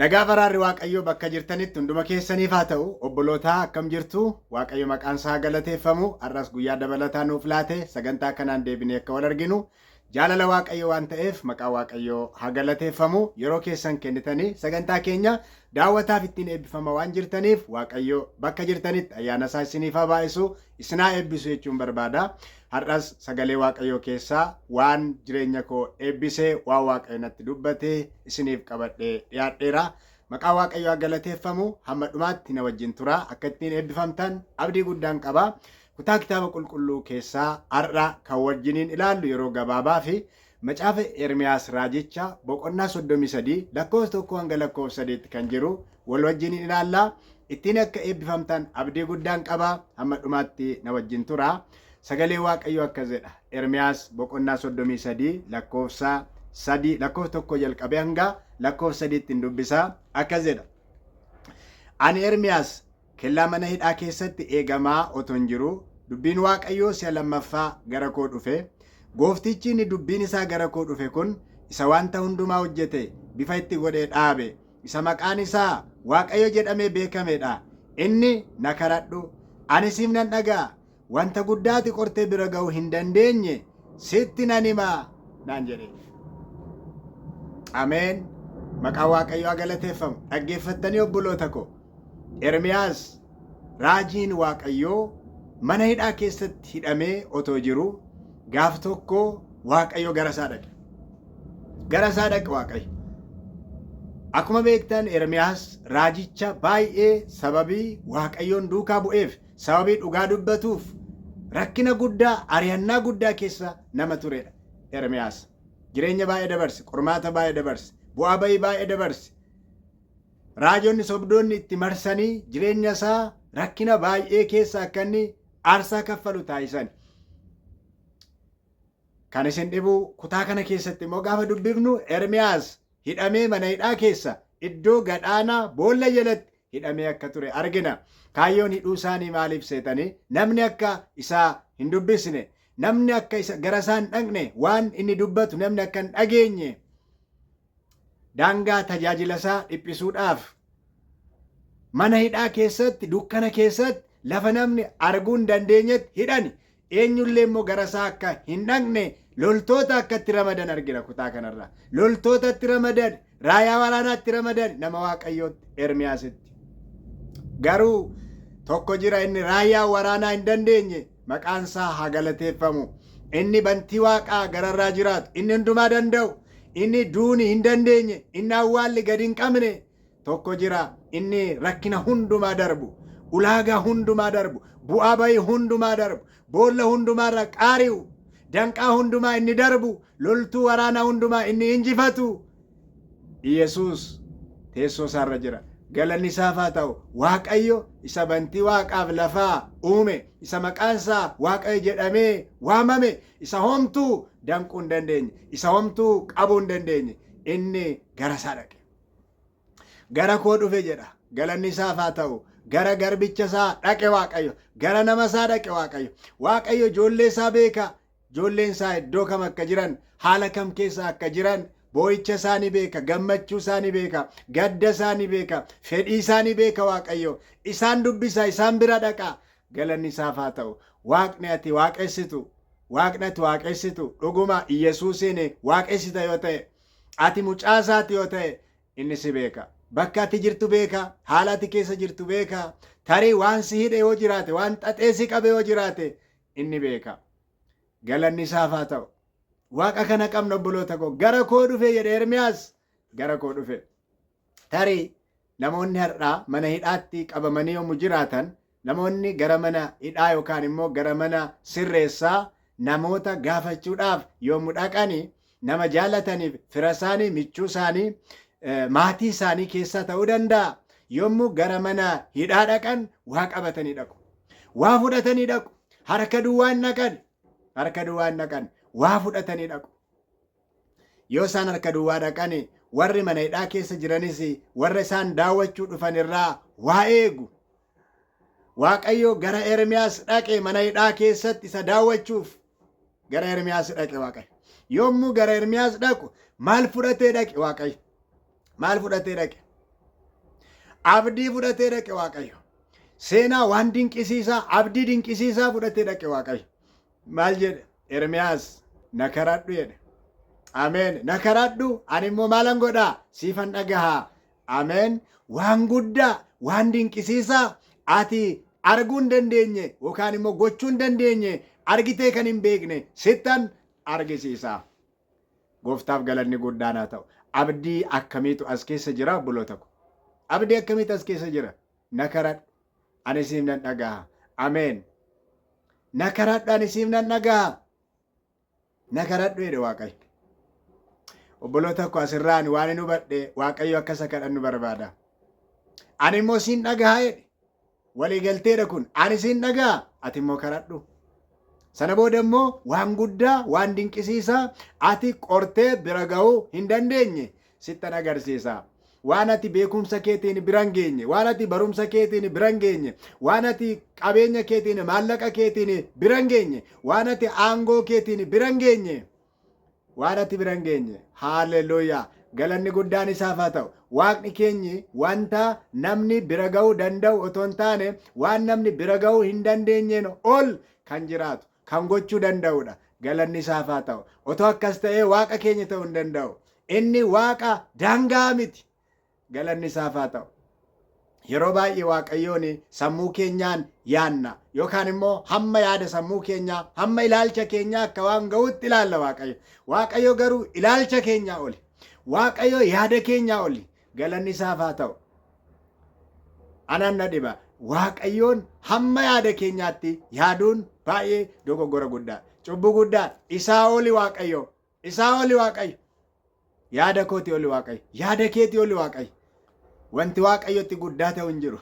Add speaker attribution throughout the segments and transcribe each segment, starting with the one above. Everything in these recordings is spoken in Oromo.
Speaker 1: Nagaa baraarri Waaqayyoo bakka jirtanitti hunduma keessaniif haa ta'u. Obbolootaa akkam jirtu? Waaqayyo maqaan isaa galateeffamu. Har'as guyyaa dabalataa nuuf laate sagantaa kanaan deebinee akka wal arginu jaalala Waaqayyoo waan ta'eef maqaa Waaqayyoo haa galateeffamu. Yeroo keessan kennitanii sagantaa keenya daawwataaf ittiin eebbifama waan jirtaniif Waaqayyoo bakka jirtanitti ayyaana isaa isiniif haa baay'isu, isin haa eebbisu jechuun barbaada. Har'as sagalee Waaqayyoo keessaa waan jireenya koo eebbisee waan Waaqayyo natti dubbatee isiniif qabadhee dhiyaadheera. Maqaa Waaqayyoo haa galateeffamu. Hamma dhumaatti na wajjin tura. Akka ittiin eebbifamtan abdii guddaan qaba. Kutaa kitaaba qulqulluu keessaa har'a kan wajjiniin ilaallu yeroo gabaabaa fi macaafa Ermiyaas raajicha boqonnaa 33 lakkoofsa 1 hanga lakkoofsa 8 kan jiru wal wajjiniin ilaalla. Ittiin akka eebbifamtan abdii guddaan qaba. Hamma dhumaatti na wajjin tura. Sagalee Waaqayyoo akkas jedha. Ermiyaas boqonnaa 33 lakkoofsa 3 lakkoofsa 1 jalqabee hanga lakkoofsa 8 dubbisa. Akkas jedha. Ani Ermiyaas kellaa mana hidhaa keessatti eegamaa otoo hin jiru dubbiin Waaqayyoo si'a lammaffaa gara koo dhufe. Gooftichi inni dubbiin isaa gara koo dhufe kun isa wanta hundumaa hojjete bifa itti godhee dhaabe isa maqaan isaa Waaqayyo jedhamee beekamedha. Inni na kadhadhu ani siif nan dhaga'a. Wanta guddaati qortee bira ga'uu hin dandeenye sitti nan himaa naan jedhe. Ameen. Maqaa Waaqayyoo haa galateeffamu. Dhaggeeffattanii obboloota koo. Ermiyaas raajiin Waaqayyoo mana hidhaa keessatti hidhamee otoo jiru gaaf tokko Waaqayyo gara isaa dhaqe. Gara isaa dhaqe Waaqayyo. Akkuma beektan Ermiyaas raajicha baay'ee sababii Waaqayyoon duukaa bu'eef sababii dhugaa dubbatuuf rakkina guddaa ari'annaa guddaa keessa nama turedha. Ermiyaas jireenya baay'ee dabarse, qormaata baay'ee dabarse, bu'aa bayii baay'ee dabarse. Raajonni sobdoonni itti marsanii jireenya isaa rakkina baay'ee keessa akka inni aarsaa kaffalu taasisan. Kan isin dhibu kutaa kana keessatti immoo gaafa dubbifnu Ermiyaas hidhamee mana hidhaa keessa iddoo gadhaanaa boolla jalatti hidhamee akka ture argina. Kaayyoon hidhuu isaanii maaliif seetanii namni akka isaa hin dubbisne, namni akka isa gara isaa hin dhaqne, waan inni dubbatu namni akka hin dhageenye daangaa tajaajila isaa dhiphisuudhaaf mana hidhaa keessatti dukkana keessatti lafa namni arguu hin dandeenyetti hidhani. Eenyullee immoo gara isaa akka hin dhaqne loltoota akka itti ramadan argina kutaa kanarraa. Loltoota itti ramadan, raayyaa waraanaa itti ramadan nama Waaqayyootti Ermiyaasitti. Garuu tokko jira inni raayyaa waraanaa hin dandeenye maqaan isaa haa galateeffamu. Inni bantii Waaqaa gararraa jiraatu, inni hundumaa danda'u, inni duuni hin dandeenye, inni awwaalli gadi hin qabne tokko jira inni rakkina hundumaa darbu, ulaagaa hundumaa darbu, bu'aa bayii hundumaa darbu, boolla hundumaarra qaari'u, danqaa hundumaa inni darbu, loltuu waraanaa hundumaa inni injifatu. Yesuus teessoo isaarra jira. Galanni isaaf haa ta'u. Waaqayyo isa bantii Waaqaaf lafaa uume, isa maqaan isaa Waaqayyo jedhamee waamame, isa homtuu danquu hin dandeenye, isa homtuu qabuu hin dandeenye, inni gara isaa dhaqe. Gara koo dhufe jedha. Galanni isaaf haa ta'u. Gara garbicha isaa dhaqe Waaqayyo. Gara nama isaa dhaqe Waaqayyo. Waaqayyo ijoollee isaa beeka. Ijoolleen isaa iddoo kam akka jiran, haala kam keessa akka jiran, boo'icha isaanii beeka, gammachuu isaanii beeka, gadda isaanii beeka, fedhii isaanii beeka Waaqayyo. Isaan dubbisa, isaan bira dhaqa. Galanni isaaf haa ta'u. Waaqni ati waaqessitu, Waaqni ati waaqessitu dhuguma Yesuusiin waaqessita yoo ta'e, ati mucaa isaati yoo ta'e inni si beeka. Bakka ati jirtu beeka, haala ati keessa jirtu beeka. Tarii waan si hidhe yoo jiraate, waan xaxee si qabe yoo jiraate inni beeka. Galanni isaaf haa ta'u. Waaqa kana qabna obboloota koo. Gara koo dhufe jedhe Ermiyaas. Gara koo dhufe. Tarii namoonni har'aa mana hidhaatti qabamanii yommuu jiraatan, namoonni gara mana hidhaa yookaan immoo gara mana sirreessaa namoota gaafachuudhaaf yommuu dhaqanii nama jaalataniif fira isaanii, michuu isaanii, maatii isaanii keessaa ta'uu danda'a. Yommuu gara mana hidhaa dhaqan waa qabatanii dhaqu. Waa fudhatanii dhaqu. Harka duwwaan dhaqan. Harka duwwaan dhaqan. Waa fudhatanii dhaqu. Yoo isaan harka duwwaa dhaqan warri mana hidhaa keessa jiranis warra isaan daawwachuu dhufan irraa waa eegu. Waaqayyo gara Ermiyaas dhaqe mana hidhaa keessatti isa daawwachuuf gara Ermiyaas dhaqe Waaqayyo. Yommuu gara Ermiyaas dhaqu maal fudhatee dhaqe Waaqayyo? Maal fudhatee dhaqe? abdii fudhatee dhaqe Waaqayyo. Seenaa waan dinqisiisaa, abdii dinqisiisaa fudhatee dhaqe Waaqayyo. Maal jedhe? Ermiyaas na kadhadhu jedhe. Ameen. Na kadhadhu, ani immoo maalan godhaa? Siifan dhagahaa. Ameen. Waan guddaa, waan dinqisiisaa ati arguu hin dandeenye yookaan immoo gochuu hin dandeenye, argitee kan hin beekne sittan argisiisa. Gooftaaf galanni guddaan haa ta'u. Abdii akkamiitu as keessa jira obboloota ko? Abdii akkamiitu as keessa jira? Na kadhadhu, ani siif nan dhagaha. Ameen. Na kadhadhu, ani siif nan dhagaha. Na kadhadhu jedhe Waaqayyo. Obboloota ko asirraan waan hin hubadhe Waaqayyo akkasa kadhannu barbaada. Ani immoo siin dhagaha jedhe. Waliigalteedha kun. Ani siin dhagaha, ati immoo kadhadhu. Sana booda immoo waan guddaa, waan dinqisiisaa ati qortee bira ga'uu hin dandeenye sittan agarsiisa. Waan ati beekumsa keetiin bira hin geenye, waan ati barumsa keetiin bira hin geenye, waan ati qabeenya keetiin, maallaqa keetiin bira hin geenye, waan ati aangoo keetiin bira hin geenye, waan ati bira hin geenye. Haalleluuyaa. Galanni guddaan isaaf haa ta'u. Waaqni keenyi wanta namni bira ga'uu danda'u otoo hin taane waan namni bira ga'uu hin dandeenyeen ol kan jiraatu, kan gochuu danda'udha. Galanni isaaf haa ta'u. Otoo akkas ta'ee Waaqa keenya ta'uu hin danda'u. Inni Waaqa daangaa miti. Galanni isaaf haa ta'u. Yeroo baay'ee Waaqayyoon sammuu keenyaan yaanna yookaan immoo hamma yaada sammuu keenyaa, hamma ilaalcha keenyaa akka waan ga'utti ilaalla Waaqayyo. Waaqayyo garuu ilaalcha keenyaa oli. Waaqayyo yaada keenyaa oli. Galanni isaaf haa ta'u. Anan na dhiba. Waaqayyoon hamma yaada keenyaatti yaaduun baay'ee dogoggora guddaa, cubbuu guddaa. Isaa oli Waaqayyo. Isaa oli Waaqayyo. Yaada kooti oli Waaqayyo. Yaada keeti oli Waaqayyo. Wanti Waaqayyotti guddaa ta'u hin jiru.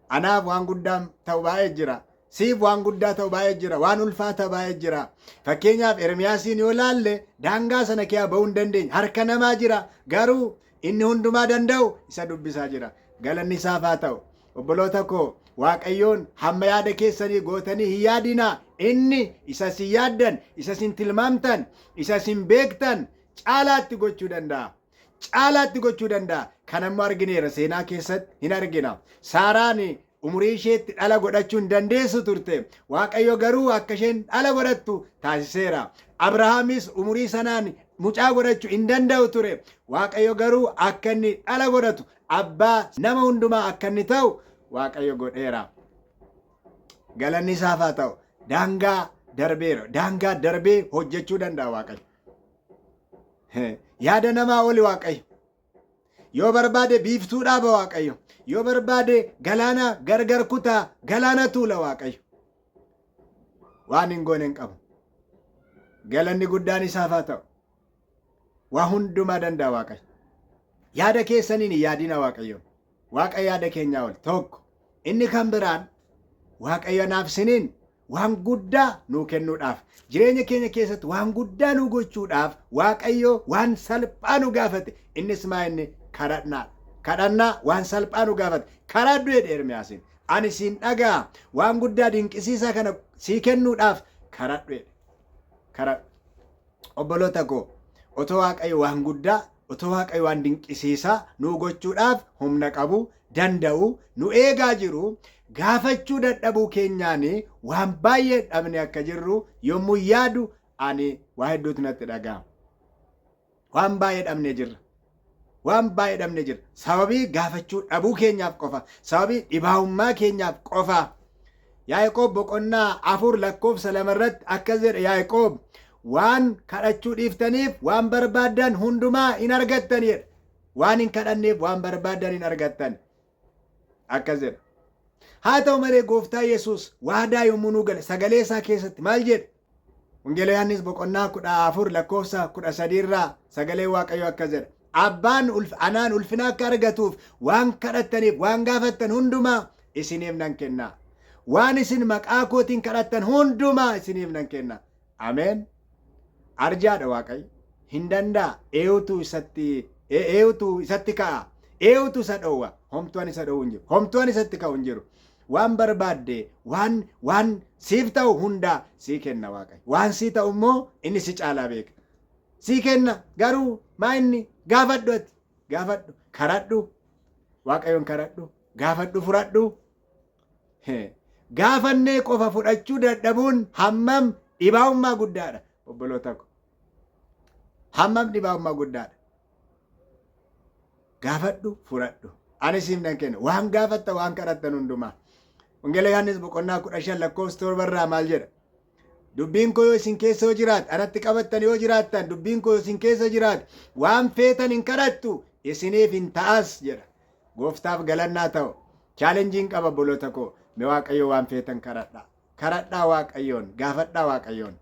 Speaker 1: Anaaf waan guddaa ta'u baay'ee jira. Siif waan guddaa ta'u baay'ee jira. Waan ulfaataa baay'ee jira. Fakkeenyaaf Ermiyaasiin yoo laalle daangaa sana keessa ba'uu hin dandeenye. Harka namaa jira. Garuu inni hundumaa danda'u isa dubbisaa jira. Galanni isaaf haa ta'u. Obboloota koo Waaqayyoon hamma yaada keessanii gootanii hin yaadinaa. Inni isa sin yaaddan, isa sin tilmaamtan, isa sin beektan caalaatti gochuu danda'a. Caalaatti gochuu danda'a. Kan ammoo argineera seenaa keessatti hin argina. Saaraan umurii isheetti dhala godhachuu hin dandeessu turte. Waaqayyo garuu akka isheen dhala godhattu taasiseera. Abrahaamis umurii sanaan mucaa godhachuu hin danda'u ture. Waaqayyo garuu akka inni dhala godhatu, abbaa nama hundumaa akka inni ta'u Waaqayyo godheera. Galanni isaaf haa ta'u. Daangaa darbeera. Daangaa darbee hojjechuu danda'a Waaqayyo. Yaada namaa oli Waaqayyo. Yoo barbaade biiftuu dhaaba Waaqayyo. Yoo barbaade galaana gargar kutaa galaana tuula Waaqayyo. Waan hin goone hin qabu. Galanni guddaan isaaf haa ta'u. Waa hundumaa danda'a Waaqayyo. Yaada keessaniin hin yaadina Waaqayyo. Waaqayyo yaada keenyaa oli tokko. Inni kan biraan Waaqayyo naaf siniin waan guddaa nuu kennuudhaaf, jireenya keenya keessatti waan guddaa nuu gochuudhaaf Waaqayyo waan salphaa nu gaafate. Innis maa inni kadhannaa. Kadhannaa waan salphaa nu gaafate. Kadhadhu jedhe Ermiyaasiin. Ani siin dhaga'a. Waan guddaa dinqisiisaa kana sii kennuudhaaf kadhadhu jedhe. Kadhadhu. Obboloota koo otoo Waaqayyo waan guddaa, otoo Waaqayyo waan dinqisiisaa nuu gochuudhaaf humna qabu, danda'u, nu eegaa jiru, gaafachuu dadhabuu keenyaan waan baay'ee dhabne akka jirru yommuu yaadu ani waa hedduutu natti dhaga'ama. Waan baay'ee dhabne jirra. Waan baay'ee dhabne jira. Sababii gaafachuu dhabuu keenyaaf qofa. Sababii dhibaa'ummaa keenyaaf qofa. Yaaqoob boqonnaa 4:2 irratti akkas jedha Yaaqoob, waan kadhachuu dhiiftaniif waan barbaaddan hundumaa hin argattanidha. Waan hin kadhanneef waan barbaaddan hin argattan. Akkas jedha. Haa ta'u malee gooftaa Yesuus waadaa yommuu nu gale sagalee isaa keessatti maal jedhe? Wangeela Yohaannis boqonnaa 14:13 irraa sagalee Waaqayyoo akkas jedha. Abbaan anaan ulfina akka argatuuf waan kadhattaniif waan gaafattan hundumaa isiniif nan kenna. Waan isin maqaa kootiin kadhattan hundumaa isiniif nan kenna. Ameen. Arjaadha Waaqayyo. Hin danda'a. Eewutu isatti ka'a. Eewutu isa dhowwa. Homtuun isa dhowwu hin jiru. Homtuun isatti ka'u hin jiru. Waan barbaadde waan siif ta'u hundaa sii kenna Waaqayyo. Waan sii ta'u immoo inni si caalaa beeka. Sii kenna garuu maa inni gaafadhu ati gaafadhu kadhadhu waaqayyoon kadhadhu, gaafadhu, fudhadhu. Gaafannee qofa fudhachuu dadhabuun hammam dhibaa'ummaa guddaadha obboloota ko. Hammam dhibaa'ummaa guddaadha. Gaafadhu, fudhadhu. Ani siif nan kenna. Waan gaafatta, waan kadhattan hundumaa. Wangeela Yohaannis boqonnaa 15 lakkoofsa 7 irraa maal jedha? Dubbiin koo yoo isin keessa yoo jiraate, anatti qabattan yoo jiraattan, dubbiin koo yoo isin keessa jiraate, waan feetan hin kadhattu, isiniif hin ta'as jedha. Gooftaaf galannaa ta'u. Chaalenjiin qaba obboloota koo. Mee waaqayyo waan feetan kadhadhaa. Kadhadhaa waaqayyoon, gaafadhaa waaqayyoon.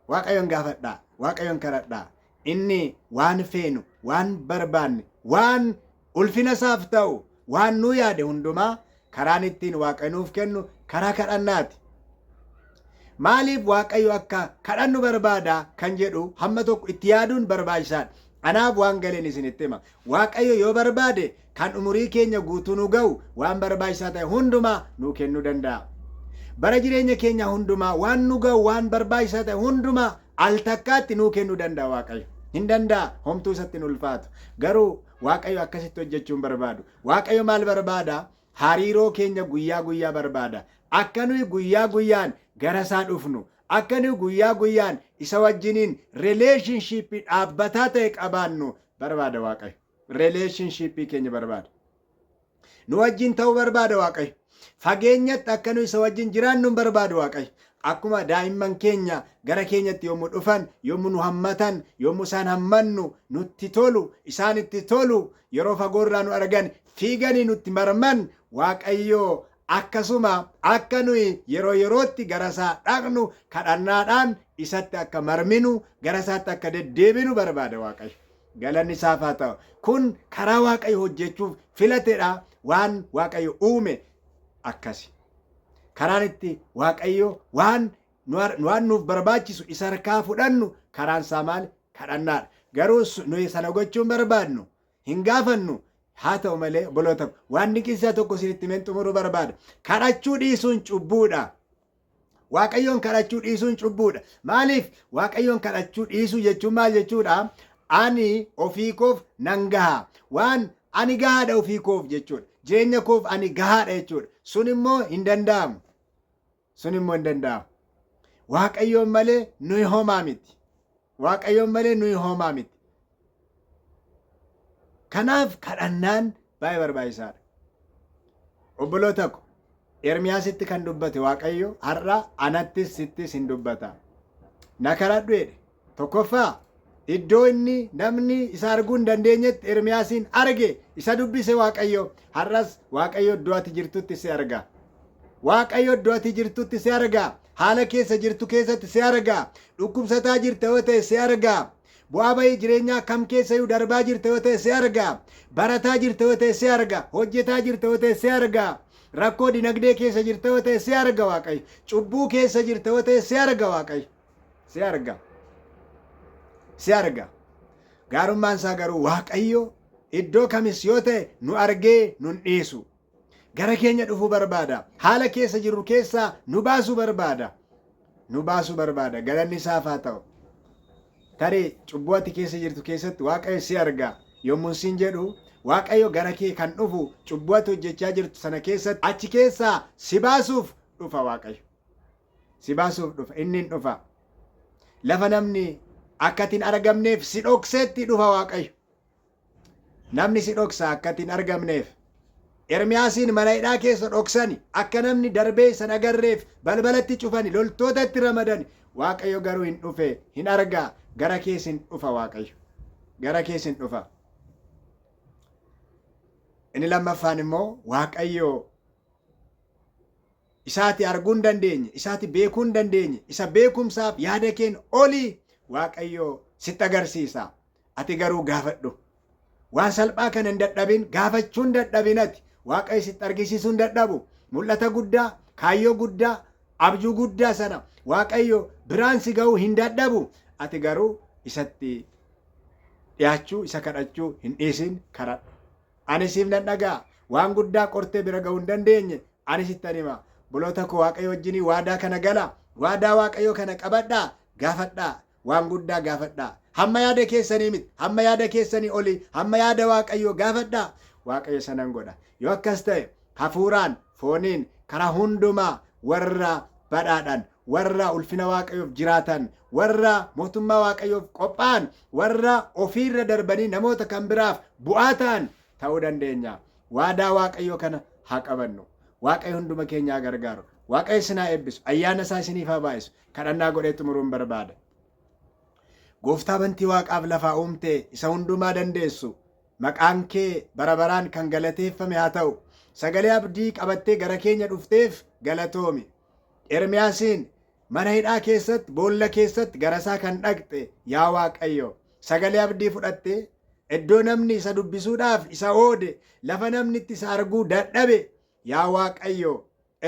Speaker 1: Waaqayyoon gaafadhaa, waaqayyoon kadhadhaa. Inni waan feenu, waan barbaanne, waan ulfina isaaf ta'u, waan nu yaade hundumaa karaan ittiin waaqayyo nuuf kennu karaa kadhannaati. Maaliif waaqayyo akka kadhannu barbaada kan jedhu hamma tokko itti yaaduun barbaachisaadha. Anaaf waan galeen isinitti hima. Waaqayyo yoo barbaade kan umurii keenya guutuu nu ga'u waan barbaachisaa ta'e hundumaa nuu kennuu danda'a. Bara jireenya keenya hundumaa waan nu ga'u waan barbaachisaa ta'e hundumaa al takkaatti nuu kennuu danda'a waaqayyo. Hin danda'a, homtuu isatti hin ulfaatu. Garuu waaqayyo akkasitti hojjechuun barbaadu. Waaqayyo maal barbaada? Hariiroo keenya guyyaa guyyaa barbaada. Akka nuyi guyyaa guyyaan gara isaa dhufnu, akka nuyi guyyaa guyyaan isa wajjiniin rileeshinshiippii dhaabbataa ta'e qabaannu barbaada waaqayyo. Rileeshinshiippii keenya barbaada. Nu wajjin ta'uu barbaada waaqayyo. Fageenyatti akka nuyi isa wajjin jiraannu barbaadu waaqayyo. Akkuma daa'imman keenya gara keenyatti yommuu dhufan, yommuu nu hammatan, yommuu isaan hammannu nutti tolu, isaanitti tolu, yeroo fagoorraa nu argan fiiganii nutti marman, waaqayyo akkasuma akka nuyi yeroo yerootti gara isaa dhaqnu kadhannaadhaan isatti akka marminu, gara isaatti akka deddeebinu barbaada waaqayyo. Galanni isaaf haa ta'u. Kun karaa waaqayyo hojjechuuf filatedha. Waan waaqayyo uume akkasi. Karaan itti waaqayyo waan nuuf barbaachisu isa harkaa fudhannu karaan isaa maal? Kadhannaadha. Garuu nuyi sana gochuun barbaadnu hin gaafannu. Haa ta'u malee obboloota waan dinqisiisaa tokko isinitti himeen xumuruu barbaada. Kadhachuu dhiisuun cubbuudha. Waaqayyoon kadhachuu dhiisuun cubbuudha. Maaliif? Waaqayyoon kadhachuu dhiisuu jechuun maal jechuudha? Ani ofii koof nan gaha. Waan ani gahaadha ofii koof jechuudha. Jireenya koof ani gahaadha jechuudha. Sun immoo hin danda'amu. Sun immoo hin danda'amu. Waaqayyoon malee nuyi homaa miti. Waaqayyoon malee nuyi homaa miti. Kanaaf kadhannaan baay'ee barbaachisaadha. Obboloota ko, Ermiyaasitti kan dubbate waaqayyo har'a anattis sittis hin dubbata. Na kadhadhu jedhe. Tokkoffaa iddoo inni namni isa arguu hin dandeenyetti Ermiyaasiin arge isa dubbise waaqayyo. Har'as waaqayyo iddoo ati jirtutti si arga. Waaqayyo iddoo ati jirtutti si arga. Haala keessa jirtu keessatti si arga. Dhukkubsataa jirta yoo ta'e si arga. Bu'aa bahii jireenyaa kam keessa iyyuu darbaa jirta yoo ta'e si arga. Barataa jirta yoo ta'e si arga. Hojjetaa jirta yoo ta'e si arga. Rakkoo dinagdee keessa jirta yoo ta'e si arga waaqayyo. Cubbuu keessa jirta yoo ta'e si arga waaqayyo. Si arga. Si arga. Gaarummaan isaa garuu waaqayyo iddoo kamis yoo ta'e nu argee nun dhiisu. Gara keenya dhufuu barbaada. Haala keessa jirru keessaa nu baasuu barbaada. Nu baasuu barbaada. Galanni isaaf haa ta'u. Tarii cubbuu ati keessa jirtu keessatti waaqayyo si arga. Yommuu siin jedhu waaqayyo gara kee kan dhufu cubbuu ati hojjechaa jirtu sana keessatti achi keessaa si baasuuf dhufa waaqayyo. Si baasuuf dhufa. Inni hin dhufa. Lafa namni akka ati hin argamneef si dhokseetti dhufa waaqayyo. Namni si dhoksa akka ati hin argamneef. Ermiyaasiin mana hidhaa keessa dhoksani akka namni darbee isa agarreef balbalatti cufani loltootatti ramadani. Waaqayyo garuu hin dhufe hin argaa. Gara keessin dhufa waaqayyo. Gara keessin dhufa. Inni lammaffaan immoo waaqayyo isaati arguu hin dandeenye, isaati beekuu hin dandeenye, isa beekumsaaf yaada keen olii waaqayyo sitti agarsiisa. Ati garuu gaafadhu. Waan salphaa kana hin dadhabin, gaafachuu hin dadhabinati. Waaqayyo sitti argisiisuu hin dadhabu. Mul'ata guddaa, kaayyoo guddaa, abjuu guddaa sana waaqayyo biraan si ga'uu hin dadhabu. Ati garuu isatti dhiyaachuu, isa kadhachuu hin dhiisin kadhadhu. Ani siif nan dhaga'a. Waan guddaa qortee bira ga'uu hin dandeenye ani sittan hima. Buloota koo waaqayyo wajjinii waadaa kana gala. Waadaa waaqayyo kana qabadhaa. Gaafadhaa. Waan guddaa gaafadhaa. Hamma yaada keessanii miti. Hamma yaada keessanii oli. Hamma yaada waaqayyo gaafadhaa. waaqayyo sanan godha. Yoo akkas ta'e hafuuraan fooniin karaa hundumaa warra badhaadhan, warra ulfina waaqayyoof jiraatan, warra mootummaa waaqayyoof qophaa'an, warra ofiirra darbanii namoota kan biraaf bu'aa ta'an ta'uu dandeenya. Waadaa waaqayyoo kana haa qabannu. Waaqayyo hunduma keenyaa gargaaru. Waaqayyo isin haa eebbisu. Ayyaana isaa isiniif haa baay'isu. Kadhannaa godhee xumuruun barbaada. Gooftaa bantii waaqaaf lafaa uumtee isa hundumaa dandeessu, maqaan kee bara baraan kan galateeffame haa ta'u. Sagalee abdii qabattee gara keenya dhufteef galatoomi. Ermiyaasiin mana hidhaa keessatti, boolla keessatti garasaa kan dhaqxe yaa Waaqayyo, sagalee abdii fudhattee iddoo namni isa dubbisuudhaaf isa oode, lafa namni itti isa arguu dadhabe, yaa Waaqayyo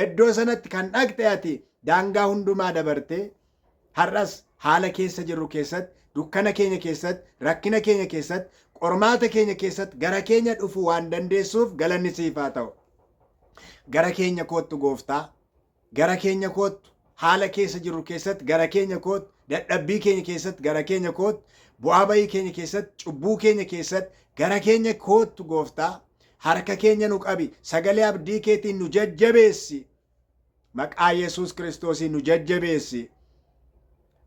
Speaker 1: iddoo sanatti kan dhaqxe ati daangaa hundumaa dabartee har'as haala keessa jirru keessatti, dukkana keenya keessatti, rakkina keenya keessatti, qormaata keenya keessatti gara keenya dhufu waan dandeessuuf galanni siif haa ta'u. Gara keenya koottu Gooftaa, gara keenya koottu haala keessa jirru keessatti gara keenya koottu, dadhabbii keenya keessatti gara keenya koottu, bu'aa bayii keenya keessatti, cubbuu keenya keessatti gara keenya koottu Gooftaa. Harka keenya nu qabi, sagalee abdii keetiin nu jajjabeessi. Maqaa Yesuus Kiristoosiin nu jajjabeessi.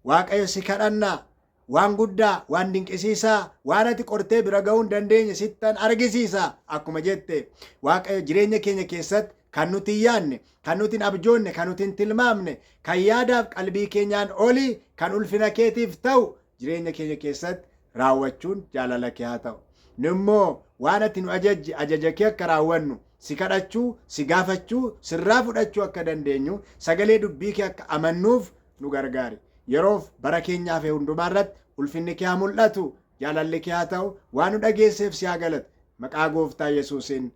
Speaker 1: Waaqayyo si kadhannaa, waan guddaa, waan dinqisiisaa, waan ati qortee bira ga'uu hin dandeenye sittan argisiisa. Akkuma jette Waaqayyo jireenya keenya keessatti kan nuti hin yaadne, kan nuti hin abjoonne, kan nuti hin tilmaamne, kan yaadaaf qalbii keenyaan oli, kan ulfina keetiif ta'u jireenya keenya keessatti raawwachuun jaalala kee haa ta'u. Nu immoo waan ati nu ajajje ajaja kee akka raawwannu, si kadhachuu, si gaafachuu, sirraa fudhachuu akka dandeenyu, sagalee dubbii kee akka amannuuf nu gargaari. Yeroof bara keenyaaf hundumaa irratti ulfinni kee haa mul'atu, jaalalli kee haa ta'u, waan nu dhageesseef si haa galatu. Maqaa Gooftaa Yesuusiin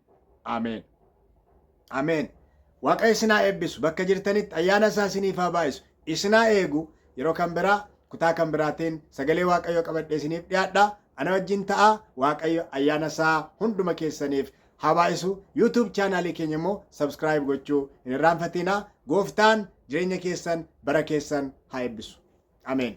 Speaker 1: ameen. Ameen. Waaqayyo isin haa eebbisu. Bakka jirtanitti ayyaana isaa isiniif haa baay'isu. Isin haa eegu. Yeroo kan biraa kutaa kan biraatiin sagalee Waaqayyoo qabadhee isiniif dhiyaadha. Ana wajjin ta'a. Waaqayyo ayyaana isaa hunduma keessaniif haa baay'isu. YouTube chaanaalii keenya immoo subscribe gochuu hin irraanfatinaa. Gooftaan jireenya keessan bara keessan haa eebbisu. Ameen.